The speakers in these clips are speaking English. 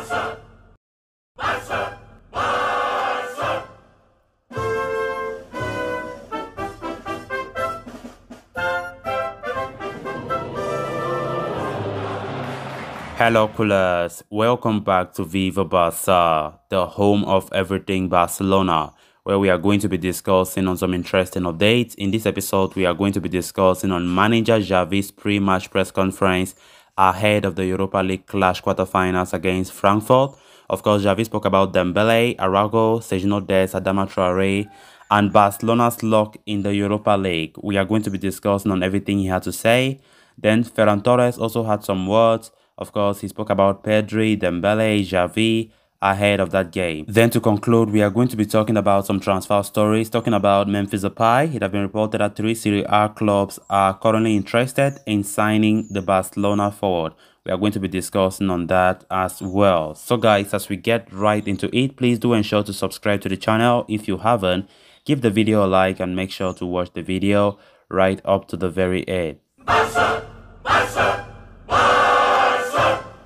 Hello, coolers. Welcome back to Viva Barca, the home of everything Barcelona, where we are going to be discussing on some interesting updates. In this episode, we are going to be discussing on manager Xavi's pre-match press conference ahead of the Europa League clash quarterfinals against Frankfurt. Of course, Xavi spoke about Dembele, Araujo, Dest, Adama Torres, and Barcelona's luck in the Europa League. We are going to be discussing on everything he had to say. Then Ferran Torres also had some words. Of course, he spoke about Pedri, Dembele, Xavi ahead of that game. Then to conclude, we are going to be talking about some transfer stories, talking about Memphis Depay. It has been reported that 3 Serie A clubs are currently interested in signing the Barcelona forward. We are going to be discussing on that as well. So guys, as we get right into it, please do ensure to subscribe to the channel if you haven't. Give the video a like and make sure to watch the video right up to the very end.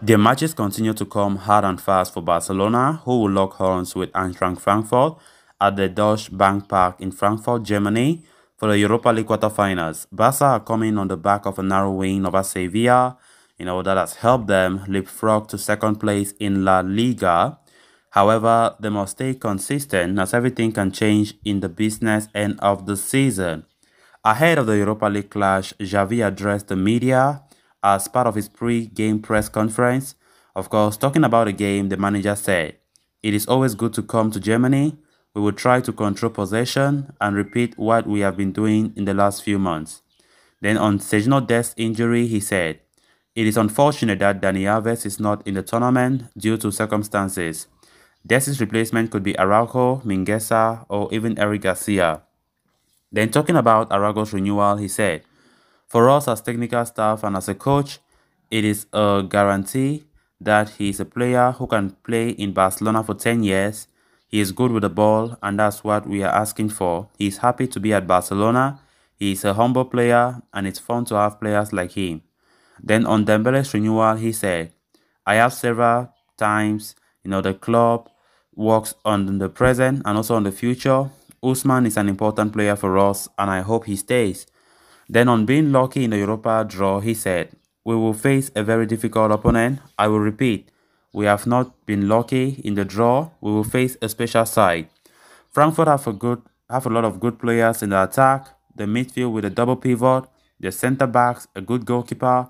The matches continue to come hard and fast for Barcelona, who will lock horns with Eintracht Frankfurt at the Deutsche Bank Park in Frankfurt, Germany, for the Europa League quarterfinals. Barca are coming on the back of a narrow win over Sevilla, that has helped them leapfrog to second place in La Liga. However, they must stay consistent as everything can change in the business end of the season. Ahead of the Europa League clash, Xavi addressed the media as part of his pre-game press conference. Of course, talking about the game, the manager said, "It is always good to come to Germany. We will try to control possession and repeat what we have been doing in the last few months." Then on Dest's injury, he said, "It is unfortunate that Dani Alves is not in the tournament due to circumstances. Dest's replacement could be Araujo, Mingueza, or even Eric Garcia." Then talking about Araujo's renewal, he said, "For us as technical staff and as a coach, it is a guarantee that he is a player who can play in Barcelona for 10 years. He is good with the ball and that's what we are asking for. He is happy to be at Barcelona. He is a humble player and it's fun to have players like him." Then on Dembele's renewal, he said, "I have several times, the club works on the present and also on the future. Usman is an important player for us and I hope he stays." Then on being lucky in the Europa draw, he said, "We will face a very difficult opponent. I will repeat, we have not been lucky in the draw. We will face a special side. Frankfurt have a lot of good players in the attack, the midfield with a double pivot, the centre backs, a good goalkeeper.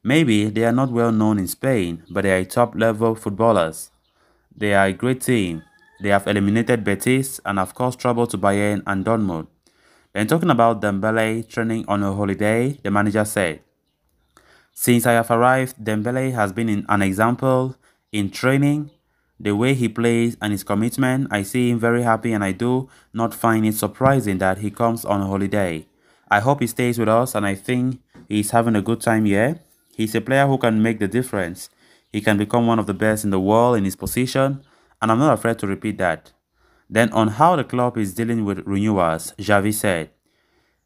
Maybe they are not well known in Spain, but they are top level footballers. They are a great team. They have eliminated Betis and have caused trouble to Bayern and Dortmund." Then talking about Dembele training on a holiday, the manager said, "Since I have arrived, Dembele has been an example in training. The way he plays and his commitment, I see him very happy and I do not find it surprising that he comes on a holiday. I hope he stays with us and I think he's having a good time here. He's a player who can make the difference. He can become one of the best in the world in his position and I'm not afraid to repeat that." Then on how the club is dealing with renewals, Xavi said,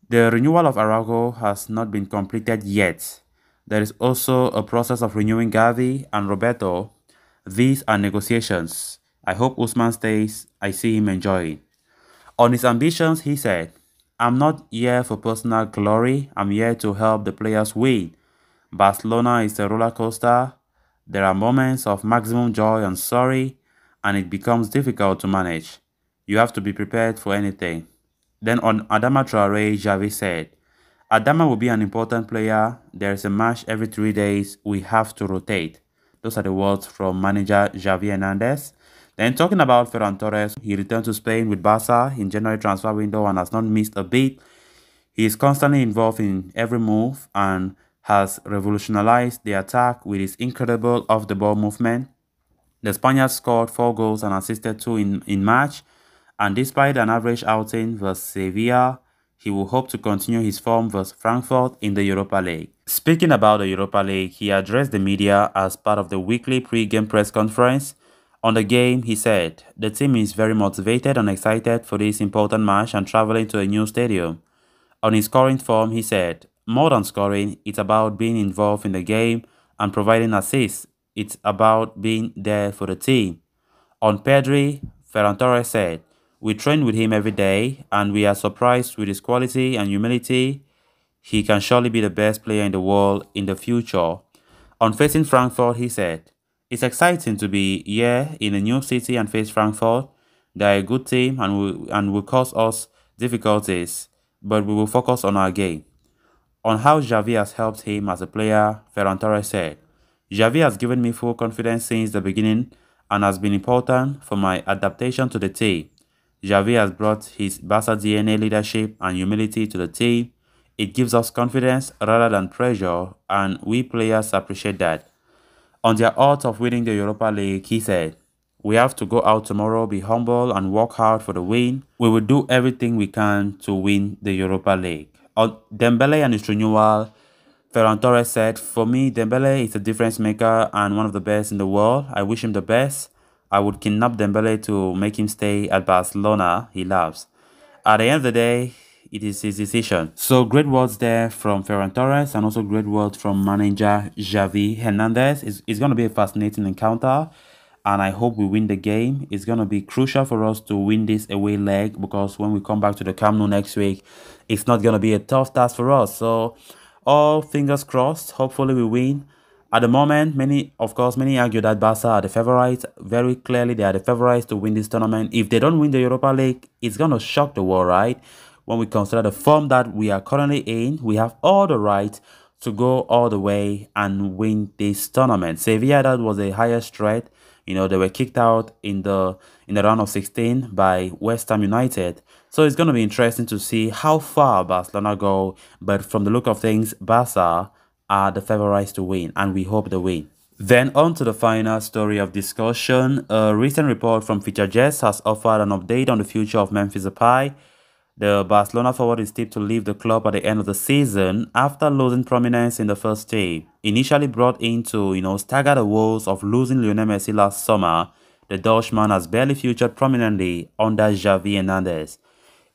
"The renewal of Araujo has not been completed yet. There is also a process of renewing Xavi and Roberto. These are negotiations. I hope Usman stays. I see him enjoying." On his ambitions, he said, "I'm not here for personal glory. I'm here to help the players win. Barcelona is a roller coaster. There are moments of maximum joy and sorry, and it becomes difficult to manage. You have to be prepared for anything." Then on Adama Traore, Xavi said, "Adama will be an important player. There is a match every 3 days. We have to rotate." Those are the words from manager Xavi Hernandez. Then talking about Ferran Torres, he returned to Spain with Barca in January transfer window and has not missed a beat. He is constantly involved in every move and has revolutionized the attack with his incredible off-the-ball movement. The Spaniard scored 4 goals and assisted 2 in March. And despite an average outing versus Sevilla, he will hope to continue his form versus Frankfurt in the Europa League. Speaking about the Europa League, he addressed the media as part of the weekly pre-game press conference. On the game, he said, "The team is very motivated and excited for this important match and traveling to a new stadium." On his scoring form, he said, "More than scoring, it's about being involved in the game and providing assists. it's about being there for the team. On Pedri, Ferran Torres said, "We train with him every day and we are surprised with his quality and humility. He can surely be the best player in the world in the future." On facing Frankfurt, he said, "It's exciting to be here in a new city and face Frankfurt. They are a good team and will cause us difficulties, but we will focus on our game." On how Xavi has helped him as a player, Ferran Torres said, "Xavi has given me full confidence since the beginning and has been important for my adaptation to the team. Xavi has brought his Barca DNA leadership and humility to the team. It gives us confidence rather than pressure, and we players appreciate that." On their odds of winning the Europa League, he said, "We have to go out tomorrow, be humble and work hard for the win. We will do everything we can to win the Europa League." On Dembele and his renewal, Ferran Torres said, "For me, Dembele is a difference maker and one of the best in the world. I wish him the best. I would kidnap Dembele to make him stay at Barcelona." He laughs. At the end of the day, it is his decision. So great words there from Ferran Torres and also great words from manager Xavi Hernandez. It's going to be a fascinating encounter and I hope we win the game. It's going to be crucial for us to win this away leg because when we come back to the Camp Nou next week, it's not going to be a tough task for us. So all fingers crossed. Hopefully we win. At the moment, many argue that Barca are the favorites. Very clearly, they are the favorites to win this tournament. If they don't win the Europa League, it's going to shock the world, right? When we consider the form that we are currently in, we have all the right to go all the way and win this tournament. Sevilla, that was the highest threat. You know, they were kicked out in the round of 16 by West Ham United. So it's going to be interesting to see how far Barcelona go. But from the look of things, Barca are the favorites to win, and we hope they win. Then on to the final story of discussion. A recent report from Future Jets has offered an update on the future of Memphis Depay. The Barcelona forward is tipped to leave the club at the end of the season after losing prominence in the first team. Initially brought in to, stagger the woes of losing Lionel Messi last summer, the Dutchman has barely featured prominently under Xavi Hernandez.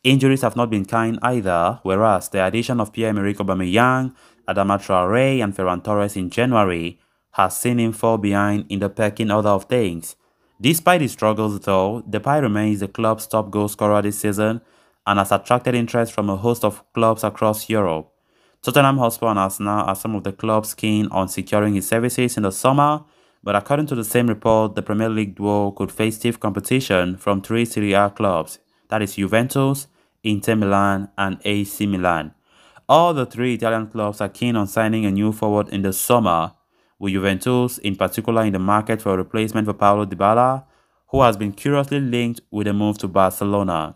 Injuries have not been kind either, whereas the addition of Pierre-Emerick Aubameyang, Adama Traoré and Ferran Torres in January has seen him fall behind in the pecking order of things. Despite his struggles though, Depay remains the club's top goal scorer this season and has attracted interest from a host of clubs across Europe. Tottenham Hotspur and Arsenal are some of the clubs keen on securing his services in the summer, but according to the same report, the Premier League duo could face stiff competition from three Serie A clubs, that is Juventus, Inter Milan and AC Milan. All the three Italian clubs are keen on signing a new forward in the summer, with Juventus in particular in the market for a replacement for Paulo Dybala, who has been curiously linked with a move to Barcelona.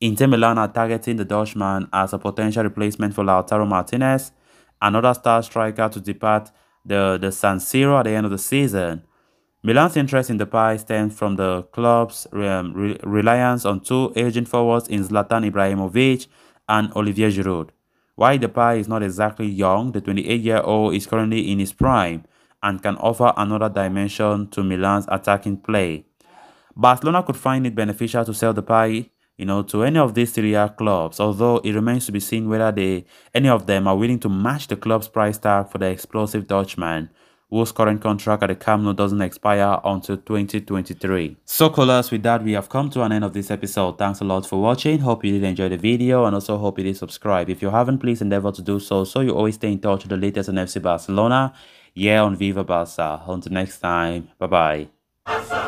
Inter Milan are targeting the Dutchman as a potential replacement for Lautaro Martinez, another star striker to depart the San Siro at the end of the season. Milan's interest in Depay stems from the club's reliance on two aging forwards in Zlatan Ibrahimovic and Olivier Giroud. While Depay is not exactly young, the 28-year-old is currently in his prime and can offer another dimension to Milan's attacking play. Barcelona could find it beneficial to sell Depay to any of these Serie A clubs, although it remains to be seen whether any of them are willing to match the club's price tag for the explosive Dutchman, whose current contract at the Camp Nou doesn't expire until 2023. So callers, with that, we have come to an end of this episode. Thanks a lot for watching. Hope you did enjoy the video and also hope you did subscribe. If you haven't, please endeavor to do so you always stay in touch with the latest on FC Barcelona here on Viva Barca. Until next time, bye-bye.